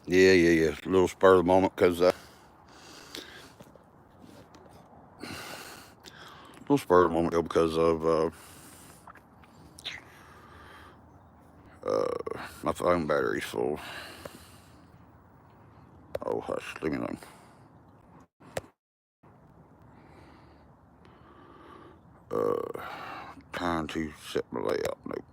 Yeah. A little spur of the moment little spur of the moment though because of my phone battery's full. Oh hush, leave me alone. Trying to set my layout. Nope.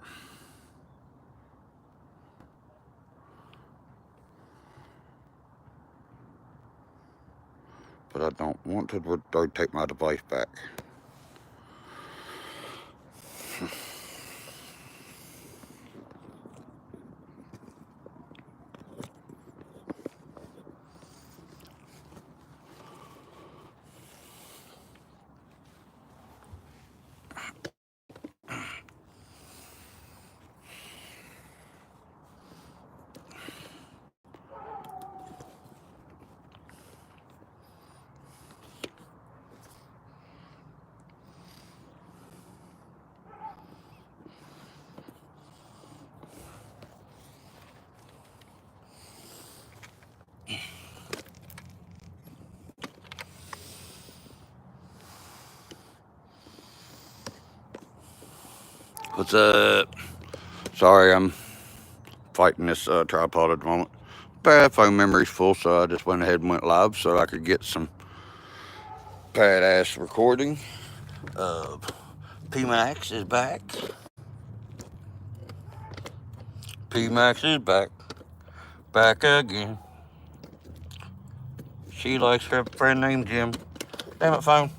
But I don't want to rotate my device back. What's up? Sorry, I'm fighting this tripod at the moment. Bad phone memory's full, so I just went ahead and went live so I could get some badass recording. PIMAx is back. PIMAx is back. Back again. She likes her friend named Jim. Damn it, phone.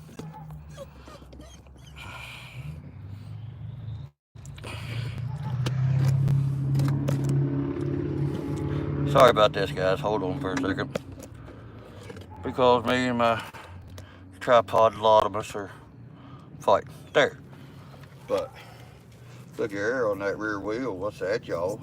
Sorry about this, guys. Hold on for a second. Because me and my tripod laudamus are fighting. There. But look here on that rear wheel. What's that, y'all?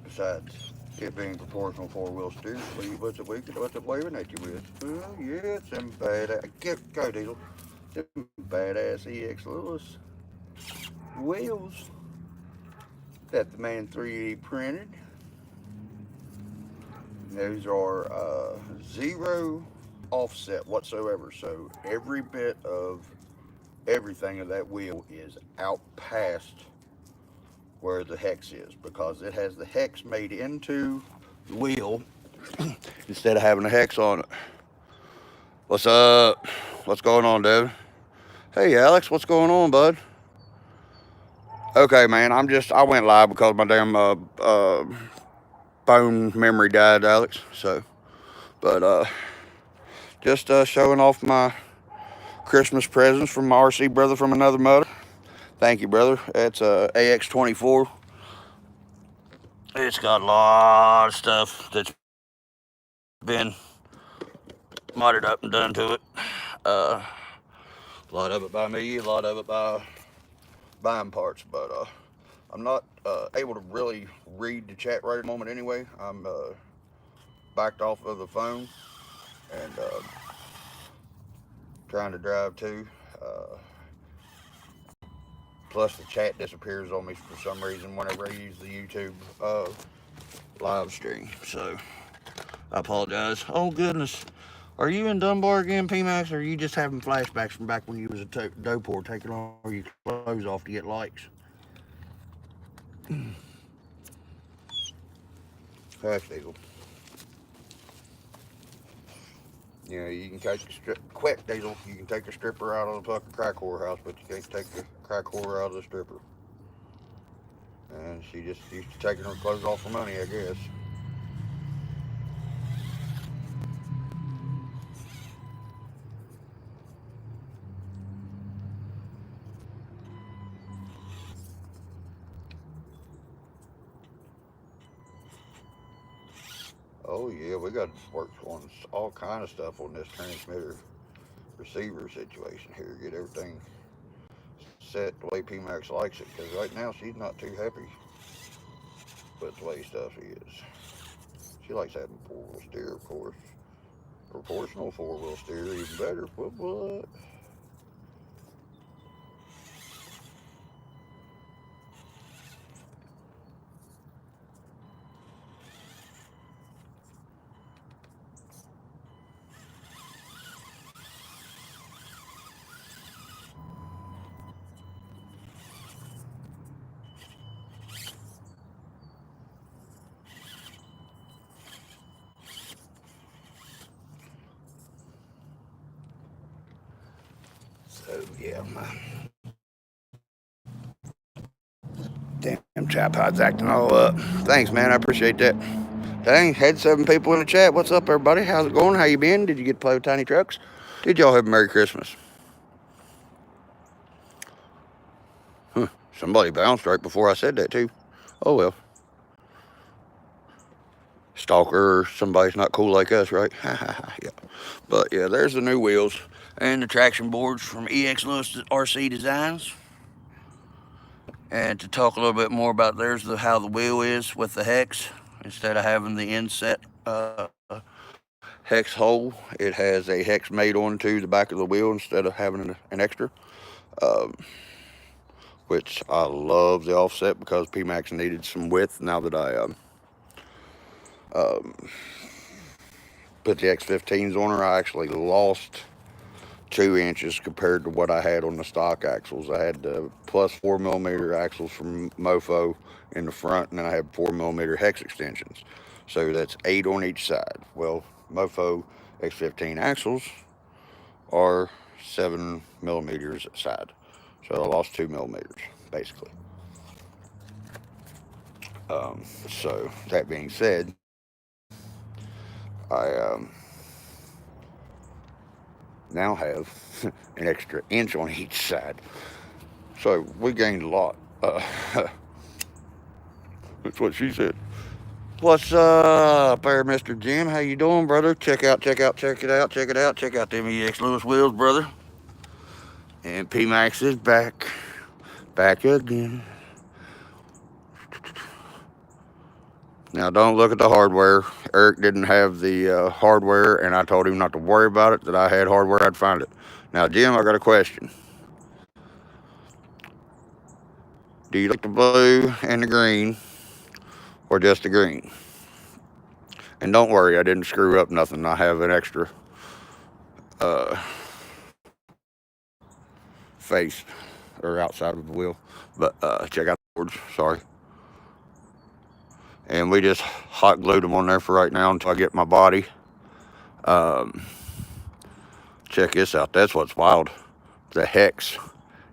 Besides it being proportional four-wheel steer, what's it waving at you with? Well, yeah, it's some badass. Go, Diesel. Some badass EX Lewis wheels that the man 3D printed. Those are zero offset whatsoever. So every bit of everything of that wheel is out past where the hex is because it has the hex made into the wheel instead of having a hex on it. What's up? What's going on, David? Hey, Alex, what's going on, bud? Okay, man, I went live because my damn phone memory died, Alex. So, but just showing off my Christmas presents from my RC brother from another mother. Thank you, brother. It's AX24. It's got a lot of stuff that's been modded up and done to it. A lot of it by me, a lot of it by buying parts, but I'm not able to really read the chat right at the moment anyway. I'm backed off of the phone and trying to drive too. Plus, the chat disappears on me for some reason whenever I use the YouTube live stream. So, I apologize. Oh, goodness. Are you in Dunbar again, PIMAX, or are you just having flashbacks from back when you was a dope taking all your clothes off to get likes? Hush, Eagle. You know, you can take the quick, Diesel. You can take the stripper out of the fucking crack whorehouse, but you can't take the crack whore out of the stripper. And she just used to taking her clothes off for money, I guess. Oh yeah, we got to work on all kind of stuff on this transmitter receiver situation here. Get everything set the way PIMAX likes it. Because right now she's not too happy with the way stuff is. She likes having four-wheel steer, of course. Proportional four-wheel steer, even better. What? yeah, my damn tripod's acting all up. Thanks, man. I appreciate that. Dang, had 7 people in the chat. What's up, everybody? How's it going? How you been? Did you get to play with tiny trucks? Did y'all have a Merry Christmas? Huh. Somebody bounced right before I said that, too. Oh, well. Stalker or somebody's not cool like us, right? Yeah. But, yeah, there's the new wheels and the traction boards from EX Lewis RC Designs. And to talk a little bit more about how the wheel is with the hex. Instead of having the inset hex hole, it has a hex made onto the back of the wheel instead of having an extra. Which I love the offset because PIMAx needed some width now that I put the X15s on her. I actually lost 2 inches compared to what I had on the stock axles. I had the plus 4mm axles from Mofo in the front, and then I had 4mm hex extensions. So that's 8 on each side. Well, Mofo X15 axles are 7mm a side. So I lost 2mm, basically. So that being said, I now have an extra inch on each side. So we gained a lot. That's what she said. What's up there, Mr. Jim? How you doing, brother? Check it out. Check out them EX Lewis wheels, brother. And PIMAx is back again. Now, don't look at the hardware. Eric didn't have the hardware, and I told him not to worry about it, that I had hardware, I'd find it. Now, Jim, I got a question. Do you like the blue and the green, or just the green? And don't worry, I didn't screw up nothing. I have an extra face, or outside of the wheel. But check out the boards, sorry. And we just hot glued them on there for right now until I get my body. Check this out. That's what's wild. The hex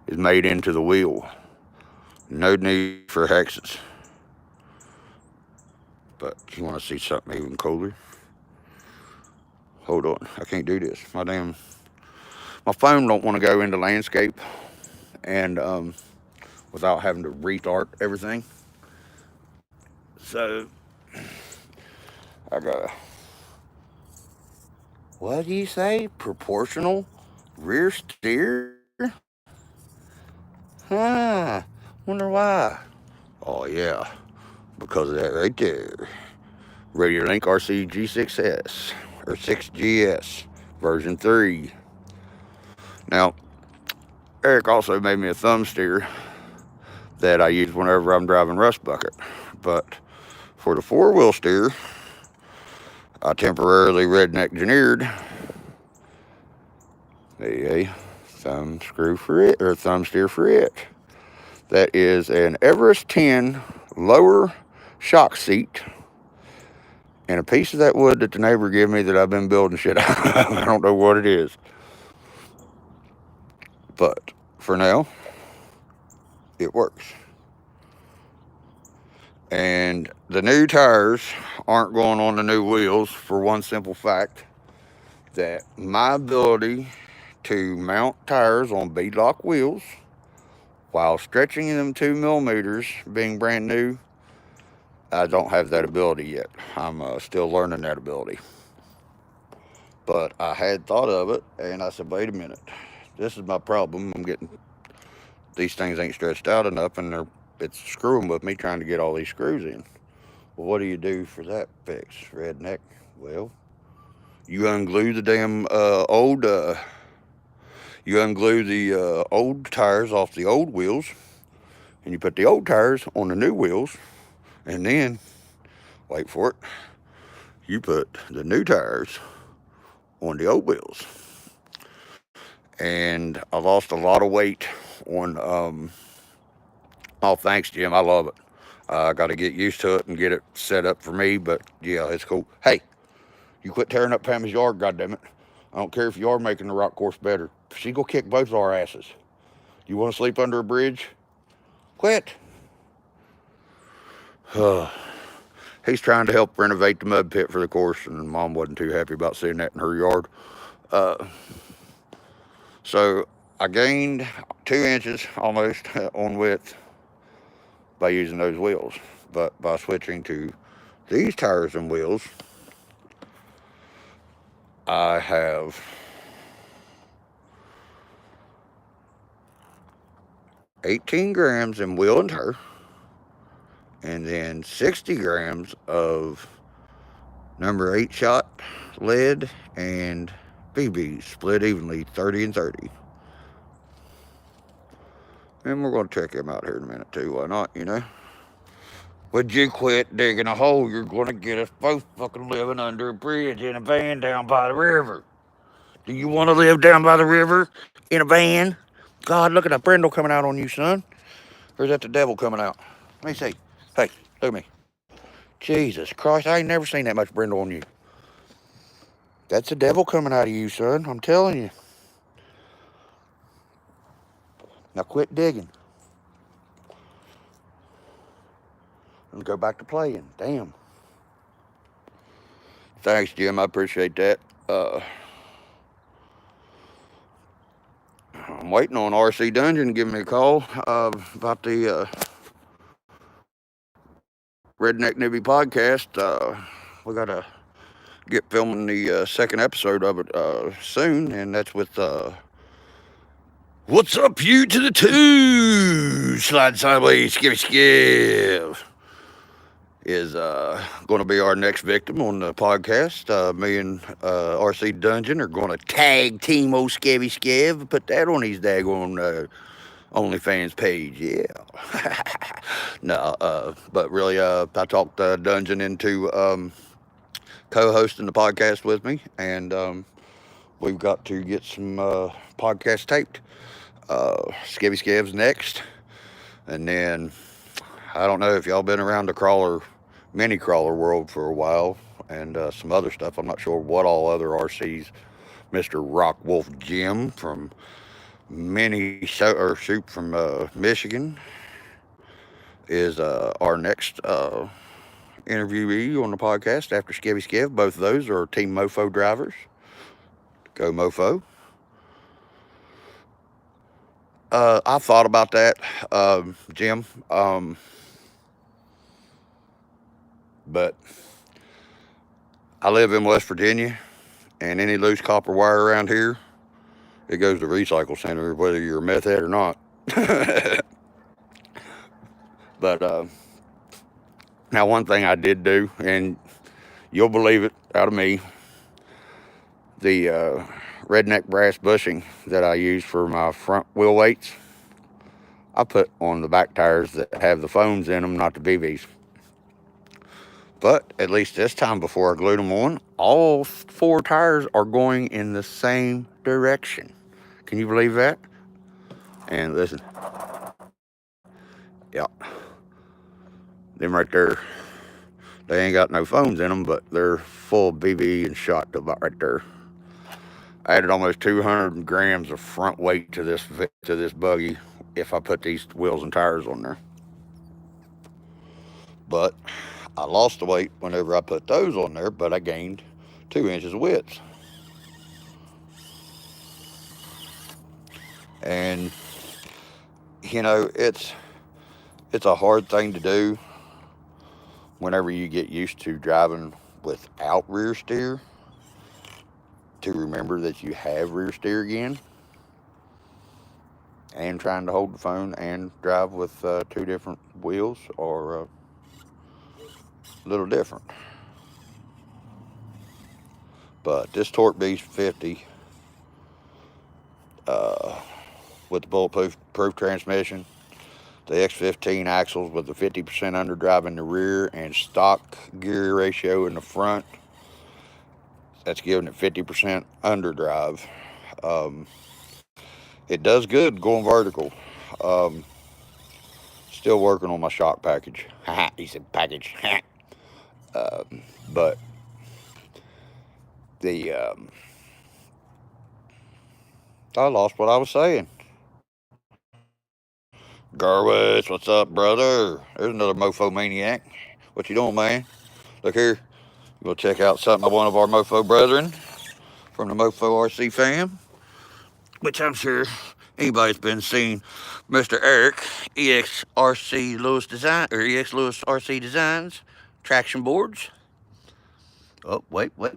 is made into the wheel. No need for hexes. But you want to see something even cooler? Hold on. I can't do this. My phone don't want to go into landscape and without having to restart everything. So I got what do you say? Proportional rear steer? Huh. Wonder why. Oh yeah. Because of that right there. Radiator Link RC G6S or 6GS version 3. Now, Eric also made me a thumb steer that I use whenever I'm driving rust bucket. But for the 4-wheel steer, I temporarily redneck engineered a thumb steer for it. That is an Everest 10 lower shock seat and a piece of that wood that the neighbor gave me that I've been building shit out. I don't know what it is. But for now, it works. And the new tires aren't going on the new wheels for one simple fact that my ability to mount tires on beadlock wheels while stretching them 2mm being brand new, I don't have that ability yet. I'm still learning that ability. But I had thought of it, and I said, wait a minute. This is my problem. These things ain't stretched out enough, and it's screwing with me trying to get all these screws in. Well, what do you do for that fix, Redneck? Well, you unglue the damn old tires off the old wheels, and you put the old tires on the new wheels, and then, wait for it, you put the new tires on the old wheels. And I lost a lot of weight on, oh, thanks, Jim, I love it. I got to get used to it and get it set up for me, but yeah, it's cool. Hey, you quit tearing up Pam's yard, goddammit. I don't care if you are making the rock course better. She gonna kick both our asses. You want to sleep under a bridge? Quit. He's trying to help renovate the mud pit for the course, and Mom wasn't too happy about seeing that in her yard. So I gained 2 inches almost on width by using those wheels. But by switching to these tires and wheels, I have 18 grams in wheel and tire, and then 60 grams of number 8 shot lead and BBs, split evenly, 30 and 30. And we're going to check him out here in a minute too, why not, you know? Would you quit digging a hole? You're going to get us both fucking living under a bridge in a van down by the river. Do you want to live down by the river in a van? God, look at that brindle coming out on you, son. Or is that the devil coming out? Let me see. Hey, look at me. Jesus Christ, I ain't never seen that much brindle on you. That's the devil coming out of you, son. I'm telling you. Now quit digging. And go back to playing. Damn. Thanks, Jim. I appreciate that. I'm waiting on RC Dungeon to give me a call about the Redneck Newbie podcast. We got to get filming the second episode of it soon, and that's with What's Up You to the Two? Slide sideways, skiv. Is going to be our next victim on the podcast. Me and RC Dungeon are going to tag team old Skevy Skev and put that on his daggone OnlyFans page. Yeah. No, but really, I talked Dungeon into co-hosting the podcast with me, and we've got to get some podcast taped. Skevy Skev's next, and then I don't know if y'all been around the mini crawler world for a while, and some other stuff. I'm not sure what all other RCs. Mr. Rock Wolf Jim from Shoot from Michigan is our next interviewee on the podcast after Skevy Skev. Both of those are Team Mofo drivers. Go Mofo. I thought about that, Jim, but I live in West Virginia, and any loose copper wire around here, it goes to recycle center, whether you're a meth head or not. But now one thing I did do, and you'll believe it out of me, the redneck brass bushing that I use for my front wheel weights, I put on the back tires that have the foams in them, not the BBs. But at least this time, before I glued them on, all 4 tires are going in the same direction. Can you believe that? And listen. Yeah. Them right there, they ain't got no foams in them, but they're full BB and shot about right there. I added almost 200 grams of front weight to this buggy if I put these wheels and tires on there. But I lost the weight whenever I put those on there, but I gained 2 inches of width. And, you know, it's a hard thing to do whenever you get used to driving without rear steer, to remember that you have rear steer again, and trying to hold the phone and drive with 2 different wheels are a little different. But this Torque Beast 50 with the bulletproof transmission, the X15 axles with the 50% underdrive in the rear and stock gear ratio in the front, that's giving it 50% underdrive. It does good going vertical. Still working on my shock package. He said package. But the I lost what I was saying. Garwitz, what's up, brother? There's another mofo maniac. What you doing, man? Look here. We'll check out something by one of our mofo brethren from the Mofo RC fam, which I'm sure anybody's been seeing. Mr. Eric, EXRC Lewis Design, or EX Lewis RC Designs, traction boards. Oh, wait. Look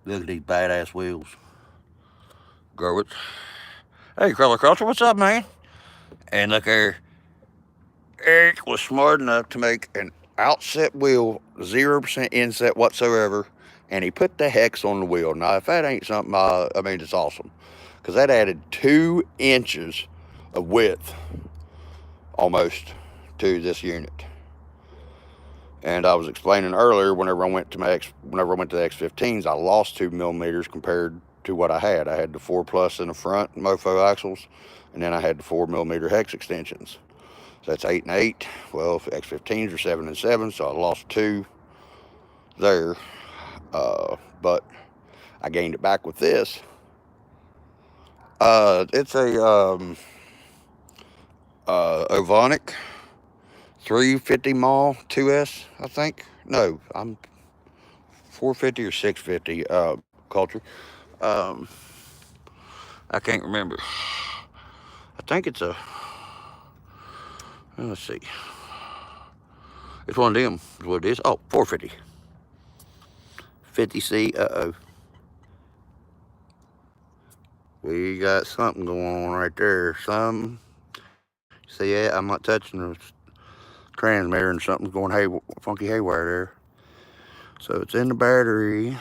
at these badass wheels. Garwitz. Hey, Crawler Crusher, what's up, man? And look here. Eric was smart enough to make an outset wheel, 0% inset whatsoever, and he put the hex on the wheel. Now, if that ain't something, I mean, it's awesome, because that added 2 inches of width, almost, to this unit. And I was explaining earlier, whenever I went to the X15s, I lost 2 millimeters compared to what I had. I had the 4+ in the front mofo axles, and then I had the 4 millimeter hex extensions. So that's 8 and 8. Well, X15s are 7 and 7, so I lost 2 there. But I gained it back with this. It's a Ovonic 350 mil 2S, I think. No, I'm 450 or 650 culture. I can't remember. I think it's a, let's see. It's one of them, is what it is. Oh, 450. 50C, uh-oh. We got something going on right there. Some, see that? I'm not touching the transmitter and something's going funky haywire there. So it's in the battery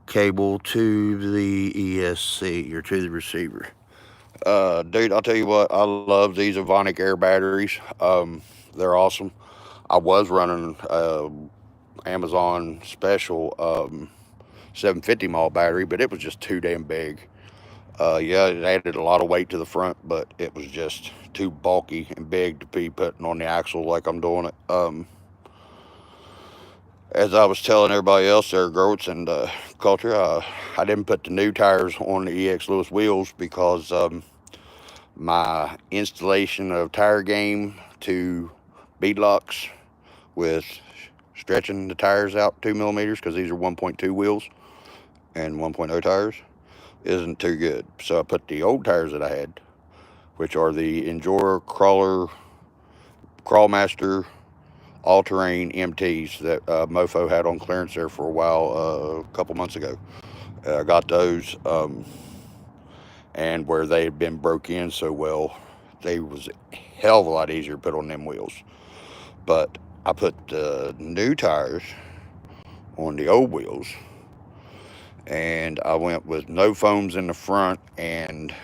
cable to the ESC, or to the receiver. Dude, I'll tell you what, I love these Ovonic Air batteries. They're awesome. I was running Amazon special 750 mil battery, but it was just too damn big. Yeah, it added a lot of weight to the front, but it was just too bulky and big to be putting on the axle like I'm doing it. As I was telling everybody else there, Gertz and Culture, I didn't put the new tires on the EX Lewis wheels because my installation of tire game to beadlocks with stretching the tires out 2 millimeters, because these are 1.2 wheels and 1.0 tires, isn't too good. So I put the old tires that I had, which are the Enjoyer Crawlmaster all-terrain MTs that Mofo had on clearance there for a while, a couple months ago. I got those, and where they had been broke in so well, they was a hell of a lot easier to put on them wheels. But I put the new tires on the old wheels, and I went with no foams in the front and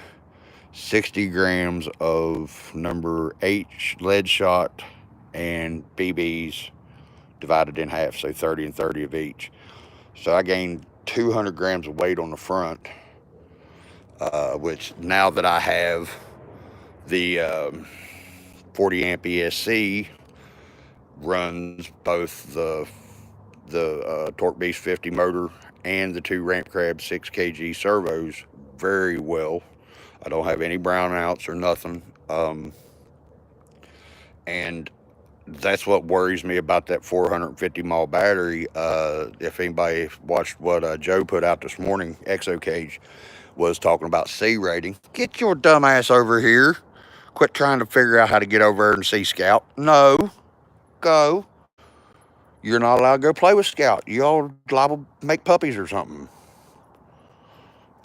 60 grams of number H lead shot and BBs divided in half, so 30 and 30 of each. So I gained 200 grams of weight on the front, which now that I have the 40 amp ESC, runs both the Torque Beast 50 motor and the 2 Ramp Crab 6 kg servos very well. I don't have any brownouts or nothing. And that's what worries me about that 450 mil battery. If anybody watched what Joe put out this morning, Exo Cage was talking about C rating. Get your dumb ass over here. Quit trying to figure out how to get over there and see Scout. No, go. You're not allowed to go play with Scout. You all liable to make puppies or something.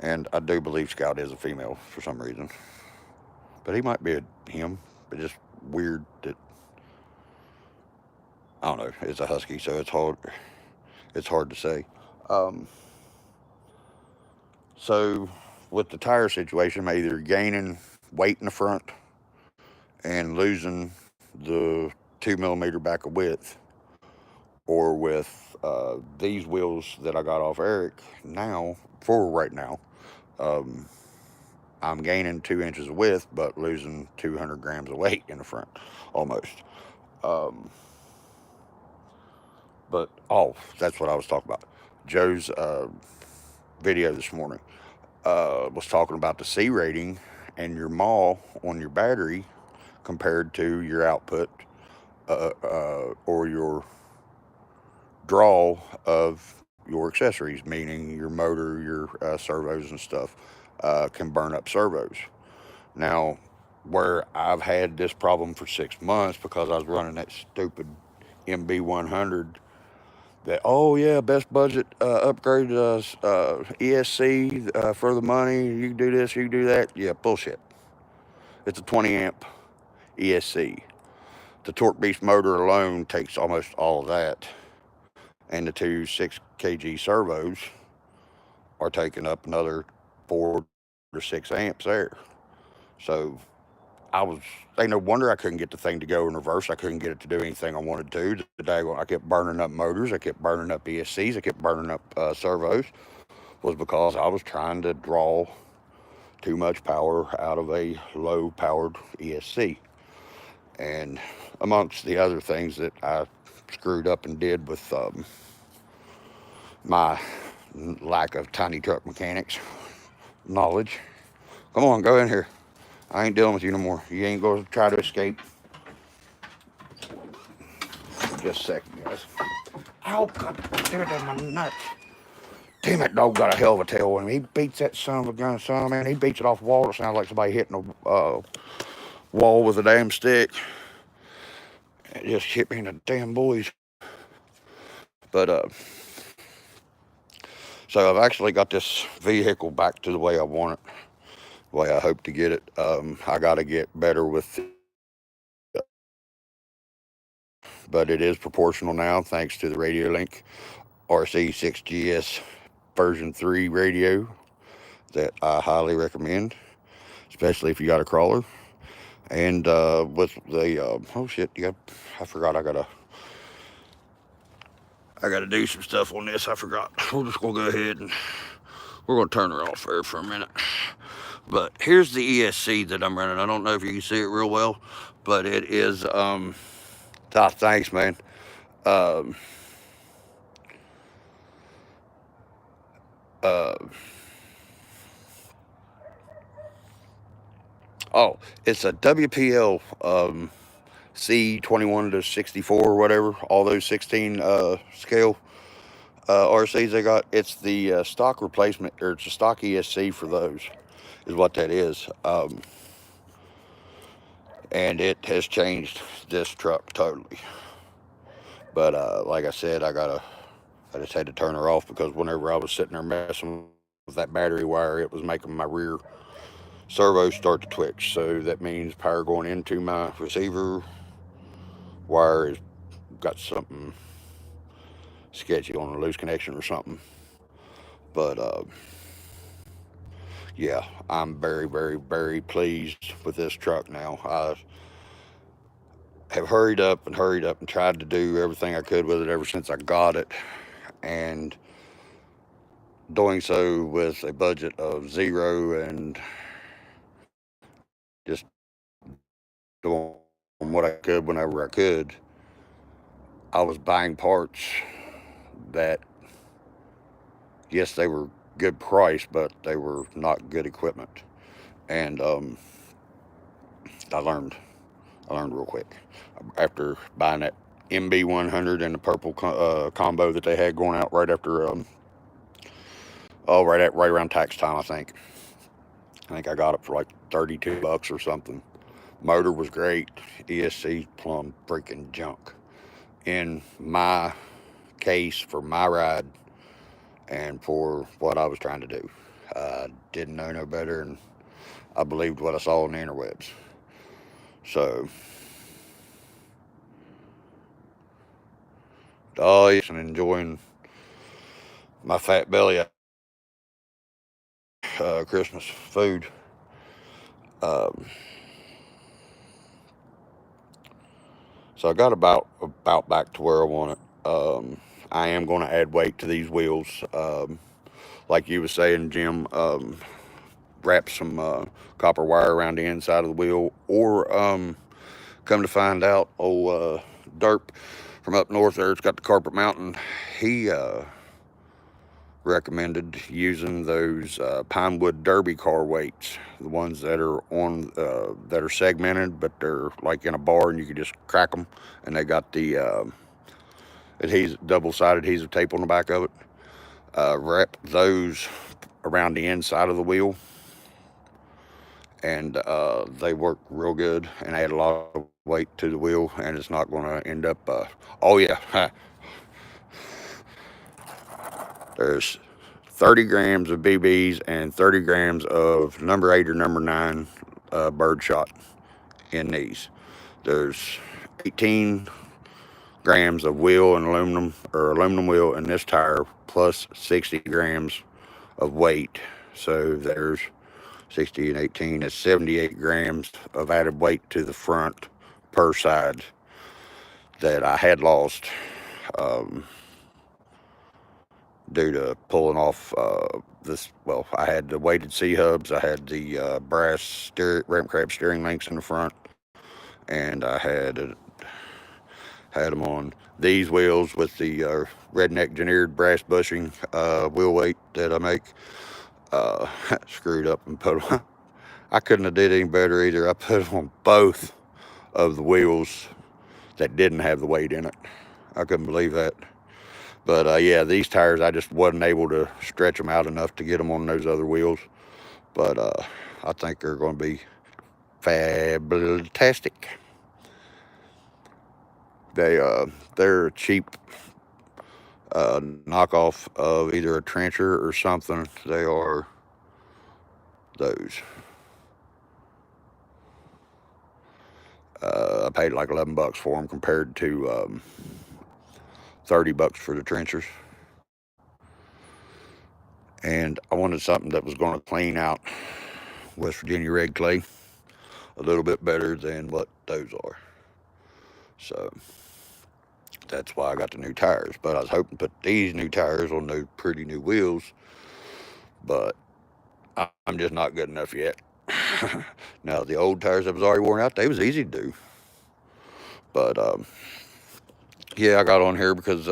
And I do believe Scout is a female for some reason. But he might be a him. But just weird that, I don't know, it's a husky, so it's hard to say. So with the tire situation, I'm either gaining weight in the front and losing the 2 millimeter back of width, or with these wheels that I got off Eric now, for right now, I'm gaining 2 inches of width, but losing 200 grams of weight in the front, almost. But, oh, that's what I was talking about. Joe's video this morning was talking about the C rating and your mAh on your battery compared to your output or your draw of your accessories, meaning your motor, your servos and stuff, can burn up servos. Now, where I've had this problem for 6 months because I was running that stupid MB100 that, oh yeah, best budget upgrade ESC for the money. You can do this, you can do that. Yeah, bullshit. It's a 20 amp ESC. The Torque Beast motor alone takes almost all of that, and the two 6 kg servos are taking up another 4 to 6 amps there. So ain't no wonder I couldn't get the thing to go in reverse. I couldn't get it to do anything I wanted to. I kept burning up motors, I kept burning up ESCs, I kept burning up servos, was because I was trying to draw too much power out of a low powered ESC. And amongst the other things that I screwed up and did with my lack of tiny truck mechanics knowledge. Come on, go in here. I ain't dealing with you no more. You ain't going to try to escape. Just a second, guys. Ow, God, there, my nuts. Damn, that dog got a hell of a tail on him. He beats that son of a gun, man. He beats it off the wall. It sounds like somebody hitting a wall with a damn stick. It just hit me in the damn boys. But, so I've actually got this vehicle back to the way I want it, the way I hope to get it. I got to get better with but it is proportional now thanks to the RadioLink RC6GS version 3 radio that I highly recommend, especially if you got a crawler. And with the oh shit, I forgot I gotta do some stuff on this. I forgot. We're just gonna go ahead and we're gonna turn her off there for a minute. But here's the ESC that I'm running. I don't know if you can see it real well, but it is thanks, man. Oh, it's a WPL C21 to 64 or whatever, all those 16 scale RCs they got. It's the stock replacement, or it's a stock ESC for those, is what that is. And it has changed this truck totally. But like I said, I just had to turn her off because whenever I was sitting there messing with that battery wire, it was making my rear servo start to twitch. So that means power going into my receiver wire has got something sketchy on a loose connection or something. But yeah, I'm very, very, very pleased with this truck now. I have hurried up and tried to do everything I could with it ever since I got it, and doing so with a budget of zero and just doing what I could whenever I could. I was buying parts that, yes, they were good price, but they were not good equipment. And I learned real quick after buying that MB100 and the purple combo that they had going out right after right around tax time. I think I got it for like $32 or something. Motor was great. ESC plumb freaking junk in my case for my ride and for what I was trying to do. I didn't know no better, and I believed what I saw on the interwebs. So, yes, and enjoying my fat belly Christmas food. So I got about back to where I want it. I am going to add weight to these wheels. Like you were saying, Jim, wrap some copper wire around the inside of the wheel, or come to find out, Derp from up north there, it's got the carpet mountain. He recommended using those Pinewood Derby car weights, the ones that are on that are segmented, but they're like in a bar and you can just crack them, and they got the double-sided adhesive tape on the back of it. Wrap those around the inside of the wheel, and they work real good and add a lot of weight to the wheel, and it's not going to end up oh yeah, there's 30 grams of BBs and 30 grams of number 8 or number 9 birdshot in these. There's 18 grams of wheel and aluminum wheel in this tire, plus 60 grams of weight. So there's 60 and 18 is 78 grams of added weight to the front per side that I had lost due to pulling off this. Well, I had the weighted C-hubs, I had the brass ramp crab steering links in the front, and I had them on these wheels with the redneck gineered brass bushing wheel weight that I make. Screwed up and put them. I couldn't have did any better either. I put them on both of the wheels that didn't have the weight in it. I couldn't believe that. But yeah, these tires, I just wasn't able to stretch them out enough to get them on those other wheels. But I think they're going to be fabulastic. They're a cheap knockoff of either a trencher or something. They are those. I paid like $11 for them compared to $30 for the trenchers. And I wanted something that was going to clean out West Virginia red clay a little bit better than what those are. So that's why I got the new tires. But I was hoping to put these new tires on those pretty new wheels, but I'm just not good enough yet. Now, the old tires that was already worn out, they was easy to do. But yeah, I got on here because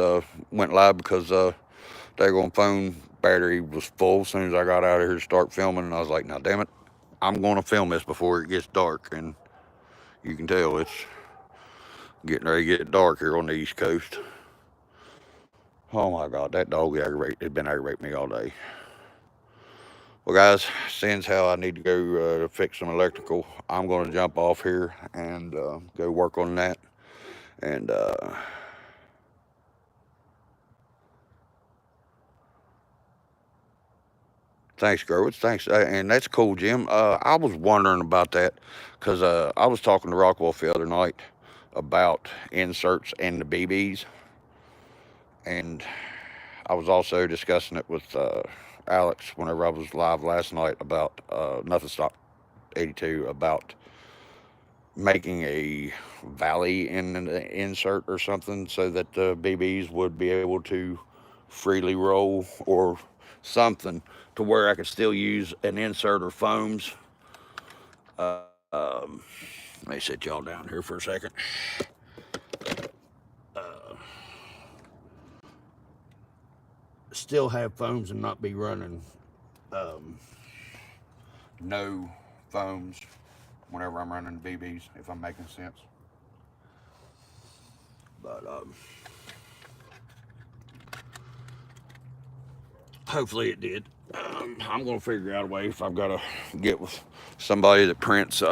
went live because daggone phone battery was full as soon as I got out of here to start filming, and I was like, now damn it, I'm going to film this before it gets dark. And you can tell it's getting ready to get dark here on the East Coast. Oh my God, that dog has been aggravating me all day. Well, guys, since how I need to go fix some electrical, I'm going to jump off here and go work on that. And thanks, Gerwitz. Thanks. And that's cool, Jim. I was wondering about that because I was talking to Rockwolf the other night about inserts and the BBs. And I was also discussing it with Alex whenever I was live last night about Nothing Stop 82 about making a valley in an insert or something so that the BBs would be able to freely roll or something to where I could still use an insert or foams. Let me sit y'all down here for a second. Still have foams and not be running no foams whenever I'm running BBs, if I'm making sense. But hopefully it did. I'm gonna figure out a way if I've got to get with somebody that prints.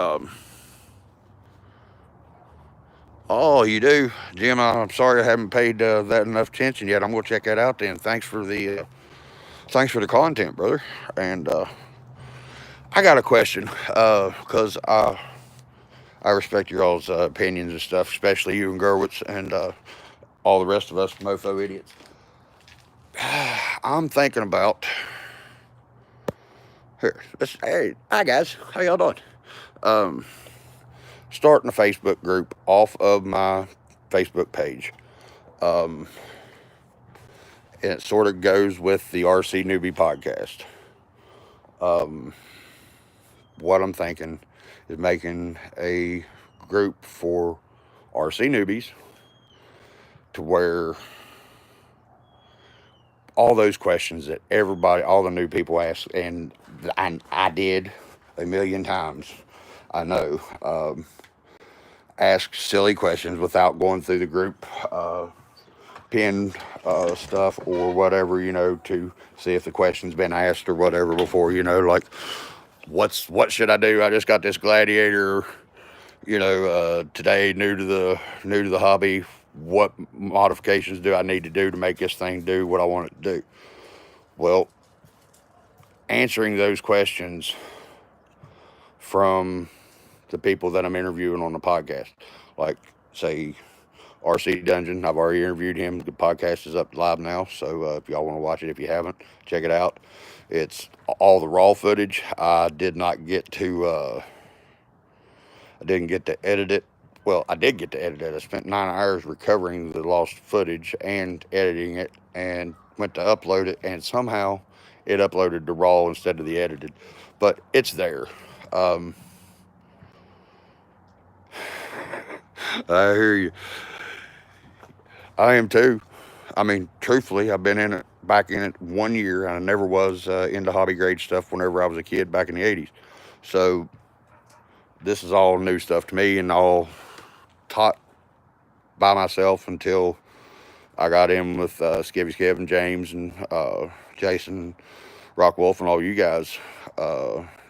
Oh, you do, Jim? I'm sorry I haven't paid that enough attention yet. I'm gonna check that out then. Thanks for the content, brother. And I got a question because I respect your all's opinions and stuff, especially you and Gerwitz and all the rest of us mofo idiots. I'm thinking about here. Hey, hi guys, how y'all doing? Starting a Facebook group off of my Facebook page. And it sort of goes with the RC Newbie podcast. What I'm thinking is making a group for RC newbies to where all those questions that everybody, all the new people ask, and I did a million times, I know, ask silly questions without going through the group pinned stuff or whatever, you know, to see if the question's been asked or whatever before, you know, like, what should I do? I just got this Gladiator, you know, today, new to the hobby. What modifications do I need to do to make this thing do what I want it to do? Well, answering those questions from the people that I'm interviewing on the podcast, like, say, RC Dungeon, I've already interviewed him. The podcast is up live now, so if y'all want to watch it, if you haven't, check it out. It's all the raw footage. I didn't get to edit it. Well, I did get to edit it. I spent 9 hours recovering the lost footage and editing it, and went to upload it, and somehow it uploaded to raw instead of the edited. But it's there. I hear you. I am too. I mean, truthfully, I've been back in it 1 year, and I never was into hobby grade stuff whenever I was a kid back in the 80s. So this is all new stuff to me, and all taught by myself until I got in with Skivvy Skev and James and Jason, Rock Wolf, and all you guys.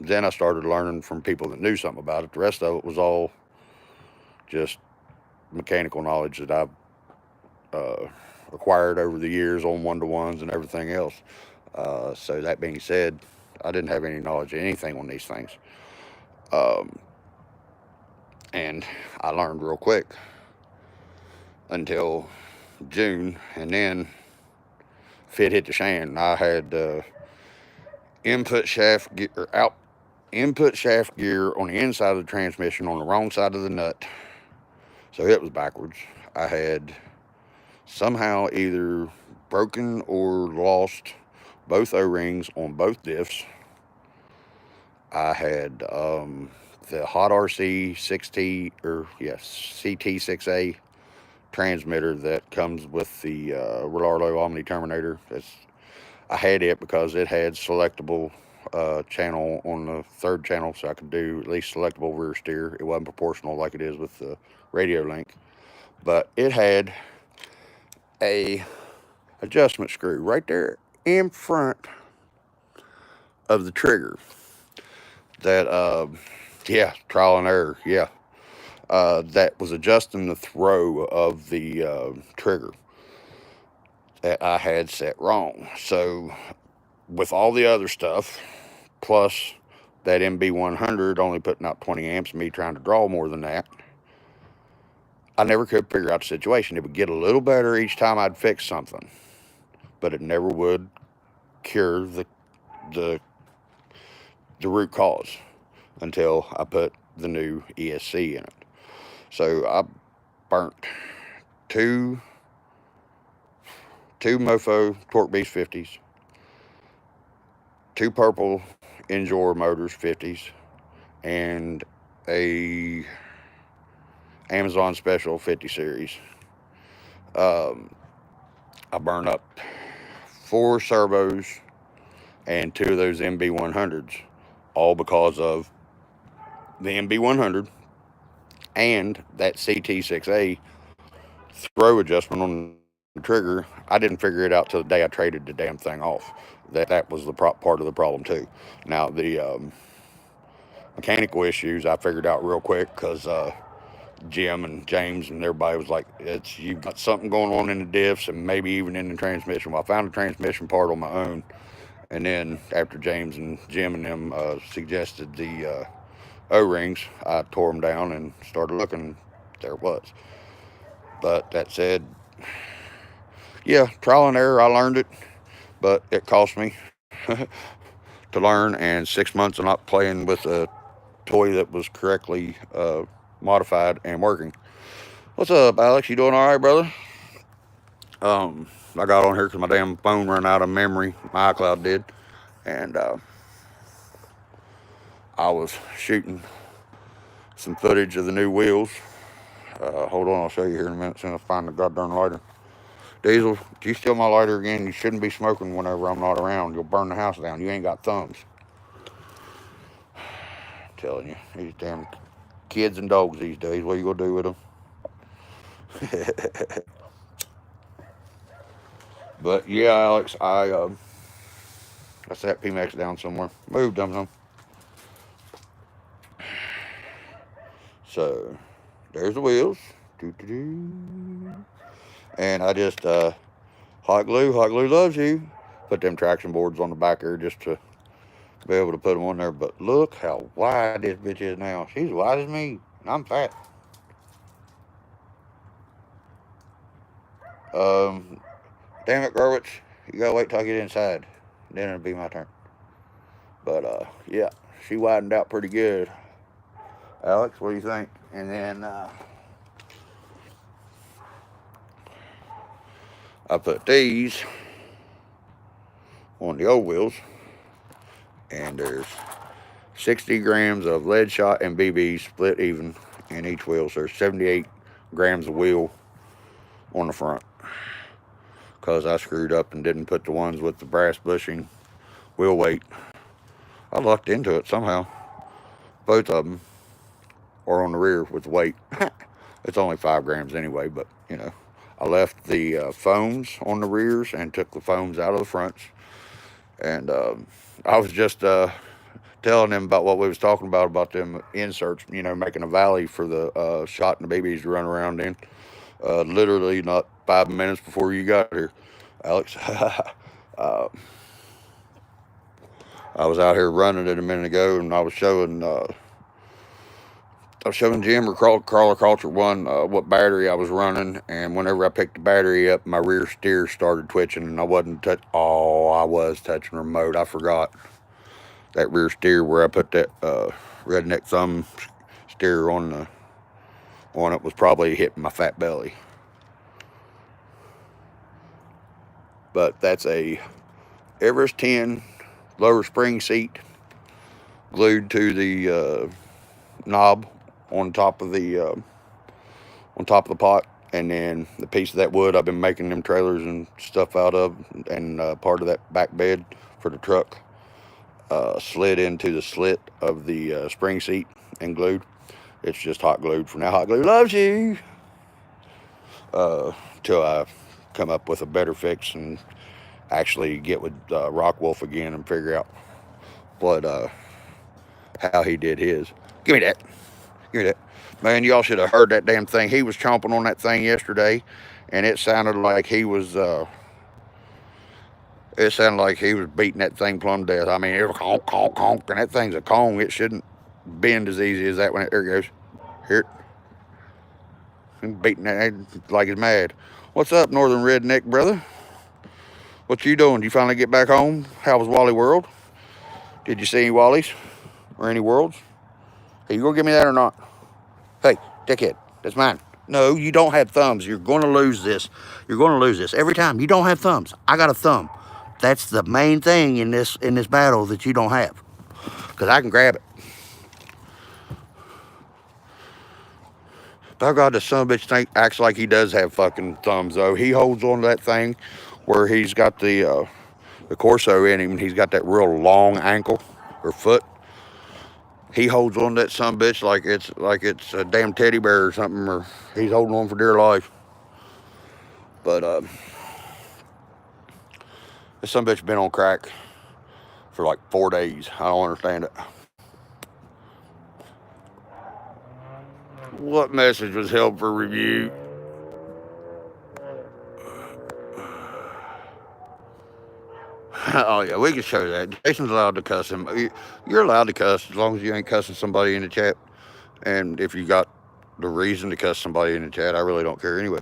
Then I started learning from people that knew something about it. The rest of it was all just mechanical knowledge that I've acquired over the years on one-to-ones and everything else. So that being said, I didn't have any knowledge of anything on these things. And I learned real quick until June, and then fit hit the shan. I had input shaft gear on the inside of the transmission on the wrong side of the nut, so it was backwards. I had somehow either broken or lost both O-rings on both diffs. I had the Hot RC 6T, or yes, CT6A transmitter that comes with the Relardo Omni Terminator. I had it because it had selectable channel on the third channel, so I could do at least selectable rear steer. It wasn't proportional like it is with the radio link, but it had a adjustment screw right there in front of the trigger that yeah, trial and error, yeah, that was adjusting the throw of the trigger that I had set wrong. So with all the other stuff, plus that MB100 only putting out 20 amps, me trying to draw more than that, I never could figure out the situation. It would get a little better each time I'd fix something, but it never would cure the root cause until I put the new ESC in it. So I burnt two Mofo Torque Beast 50s, two purple Endure Motors 50s, and a Amazon Special 50 series. I burned up 4 servos and 2 of those MB100s, all because of the MB100 and that CT6A throw adjustment on the trigger. I didn't figure it out till the day I traded the damn thing off. That was the part of the problem too. Now the mechanical issues I figured out real quick, because Jim and James and everybody was like, you've got something going on in the diffs and maybe even in the transmission. Well, I found a transmission part on my own, and then after James and Jim and them suggested the O-rings, I tore them down and started looking. There it was. But that said, yeah, trial and error, I learned it, but it cost me to learn, and 6 months of not playing with a toy that was correctly modified and working. What's up, Alex? You doing all right, brother? I got on here because my damn phone ran out of memory. My iCloud did, and I was shooting some footage of the new wheels. Hold on, I'll show you here in a minute. Soon I'll find the goddamn lighter. Diesel, if you steal my lighter again, you shouldn't be smoking whenever I'm not around. You'll burn the house down. You ain't got thumbs. I'm telling you, these damn kids and dogs these days, what are you going to do with them? But yeah, Alex, I set PIMAx down somewhere. Moved them. So there's the wheels. And I just hot glue loves you. Put them traction boards on the back there just to be able to put them on there. But look how wide this bitch is now. She's wide as me, and I'm fat. Damn it, Gerwitz, you gotta wait till I get inside, then it'll be my turn. But yeah, she widened out pretty good. Alex, what do you think? And then I put these on the old wheels, and there's 60 grams of lead shot and BB split even in each wheel. So there's 78 grams of wheel on the front, because I screwed up and didn't put the ones with the brass bushing wheel weight. I lucked into it somehow. Both of them are on the rear with the weight. It's only 5 grams anyway, but you know, I left the foams on the rears and took the foams out of the fronts. And I was just telling them about what we was talking about them inserts, you know, making a valley for the shot and the babies to run around in. Literally not 5 minutes before you got here, Alex. I was out here running it a minute ago, and I was showing Jim or Crawler Culture One what battery I was running, and whenever I picked the battery up, my rear steer started twitching, and I wasn't I was touching the remote. I forgot that rear steer where I put that redneck thumb steer on it was probably hitting my fat belly. But that's a Everest 10 lower spring seat glued to the knob on top of the pot, and then the piece of that wood I've been making them trailers and stuff out of, and part of that back bed for the truck slid into the slit of the spring seat and glued. It's just hot glued for now. Hot glue loves you. Till I come up with a better fix and actually get with Rock Wolf again and figure out what how he did his. Give me that. Man, y'all should have heard that damn thing. He was chomping on that thing yesterday, and it sounded like he was beating that thing plumb to death. I mean, it was conk, conk, conk, and that thing's a Kong. It shouldn't bend as easy as that when there it goes. Here it. Beating that like it's mad. What's up, Northern Redneck brother? What you doing? Did you finally get back home? How was Wally World? Did you see any Wallies or any Worlds? Hey, you gonna give me that or not? Hey, dickhead, that's mine. No, you don't have thumbs. You're gonna lose this. You're gonna lose this every time. You don't have thumbs. I got a thumb. That's the main thing in this battle that you don't have, because I can grab it. By God, the son of a bitch acts like he does have fucking thumbs though. He holds on to that thing where he's got the Corso in him, and he's got that real long ankle or foot. He holds on to that son of a bitch like it's a damn teddy bear or something, or he's holding on for dear life. But this son of a bitch been on crack for like 4 days. I don't understand it. What message was held for review? Oh yeah, we can show that. Jason's allowed to cuss him. You're allowed to cuss as long as you ain't cussing somebody in the chat. And if you got the reason to cuss somebody in the chat, I really don't care anyway.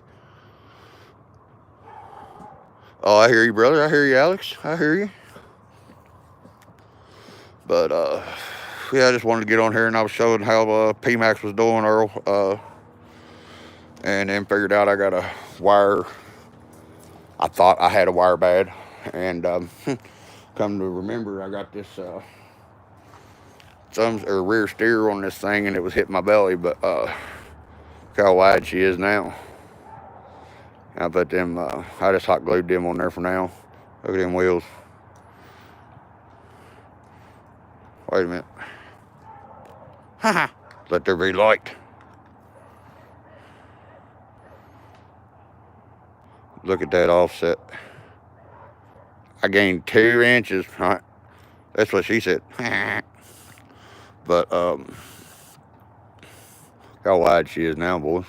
Oh, I hear you, brother. I hear you, Alex. I hear you. But yeah, I just wanted to get on here, and I was showing how PIMAx was doing, Earl. And then figured out I got a wire. I thought I had a wire bad, and come to remember, I got this rear steer on this thing, and it was hitting my belly. But look how wide she is now. I put them, I just hot glued them on there for now. Look at them wheels. Wait a minute. Haha. Let there be light. Look at that offset. I gained 2 inches. Right? That's what she said. But, how wide she is now, boys.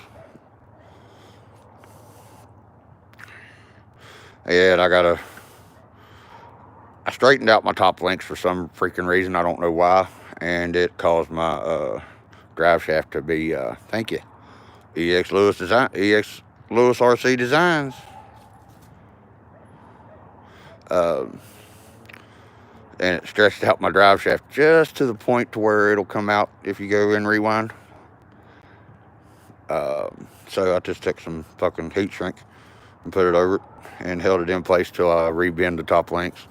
Yeah, and I straightened out my top links for some freaking reason. I don't know why. And it caused my, drive shaft to be, thank you, EX Lewis RC Designs. And it stretched out my drive shaft just to the point to where it'll come out if you go and rewind. So I just took some fucking heat shrink and put it over it and held it in place till I rebend the top links.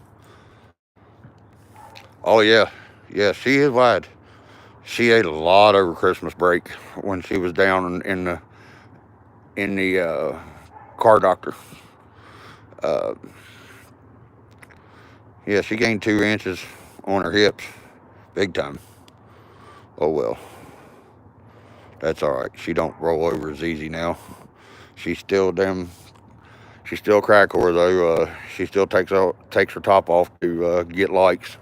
Oh yeah, yeah, she is wide. She ate a lot over Christmas break when she was down in the car doctor. Yeah, she gained 2 inches on her hips, big time. Oh well, that's all right. She don't roll over as easy now. She's still crack whore though. She still takes her top off to get likes.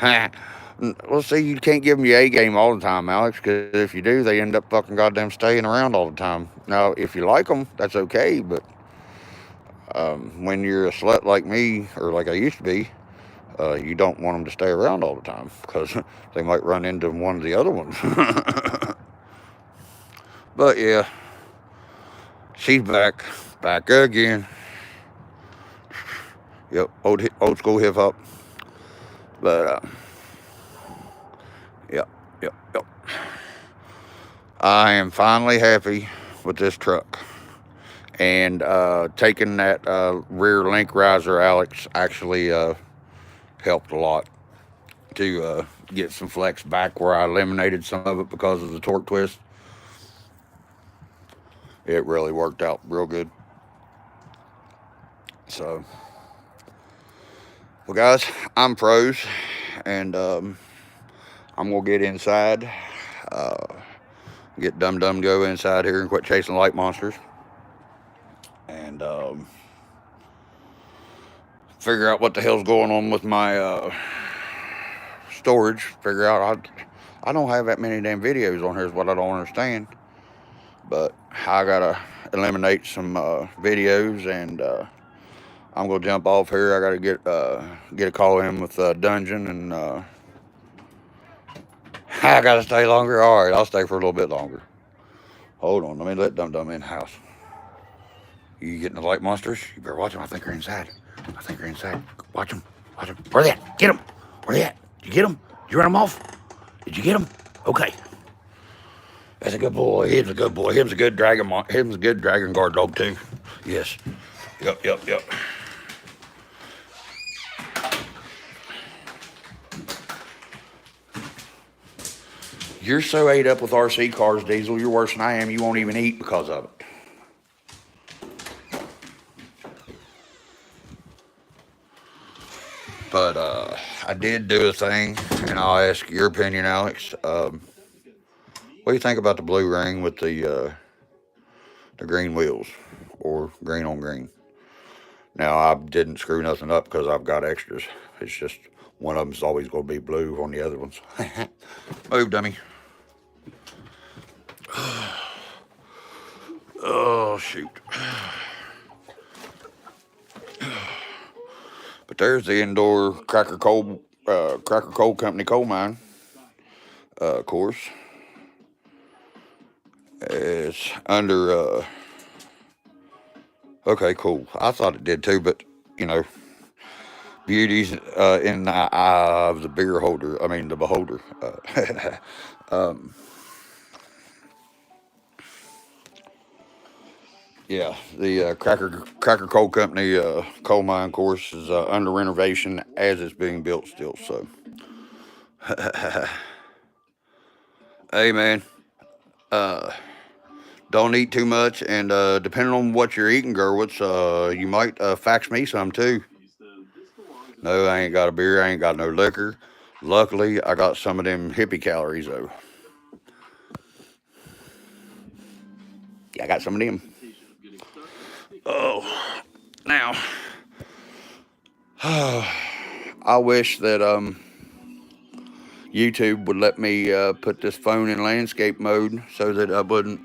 Well, see, you can't give them your A game all the time, Alex, because if you do, they end up fucking goddamn staying around all the time. Now, if you like them, that's okay, but when you're a slut like me, or like I used to be, you don't want them to stay around all the time, because they might run into one of the other ones. But yeah, she's back again. Yep, old school hip hop. But yep. I am finally happy with this truck. And taking that rear link riser, Alex, actually helped a lot to get some flex back where I eliminated some of it because of the torque twist. It really worked out real good. So, well, guys, I'm pros, and I'm gonna get inside, get Dum Dum go inside here and quit chasing light monsters, and figure out what the hell's going on with my storage. Figure out I don't have that many damn videos on here is what I don't understand. But I gotta eliminate some videos, and I'm gonna jump off here. I gotta get a call in with Dungeon, and I gotta stay longer. All right, I'll stay for a little bit longer. Hold on, let me let Dum Dum in the house. You getting the light monsters? You better watch them. I think they're inside. Watch them. Where they at? Get them. Where they at? Did you get them? Did you run them off? Did you get them? Okay. That's a good boy. Him's a good boy. Him's a good dragon guard dog too. Yes. Yep. You're so ate up with RC cars, Diesel. You're worse than I am. You won't even eat because of it. But I did do a thing, and I'll ask your opinion, Alex. What do you think about the blue ring with the green wheels, or green on green? Now, I didn't screw nothing up because I've got extras. It's just one of them's always going to be blue on the other ones. Move, dummy. Oh, shoot. But there's the indoor Cracker Coal Company coal mine course. It's under, okay, cool. I thought it did too, but, you know, beauty's in the eye of the beholder. Yeah, the Cracker Coal Company coal mine course is under renovation as it's being built still. So, hey man, don't eat too much, and depending on what you're eating, Gerwitz, you might fax me some too. No, I ain't got a beer. I ain't got no liquor. Luckily, I got some of them hippie calories though. Yeah, I got some of them. Oh, now I wish that YouTube would let me put this phone in landscape mode so that I wouldn't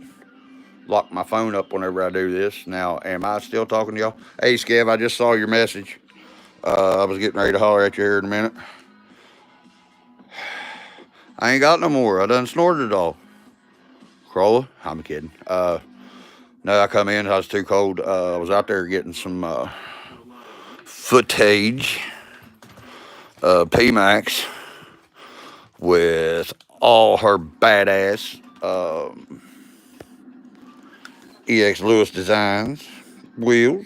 lock my phone up whenever I do this. Now, am I still talking to y'all? Hey, Skev, I just saw your message. I was getting ready to holler at you here in a minute. I ain't got no more. I done snorted it all. Crawler? I'm kidding. No, I come in. I was too cold. I was out there getting some footage of PIMAx with all her badass EX Lewis designs, wheels,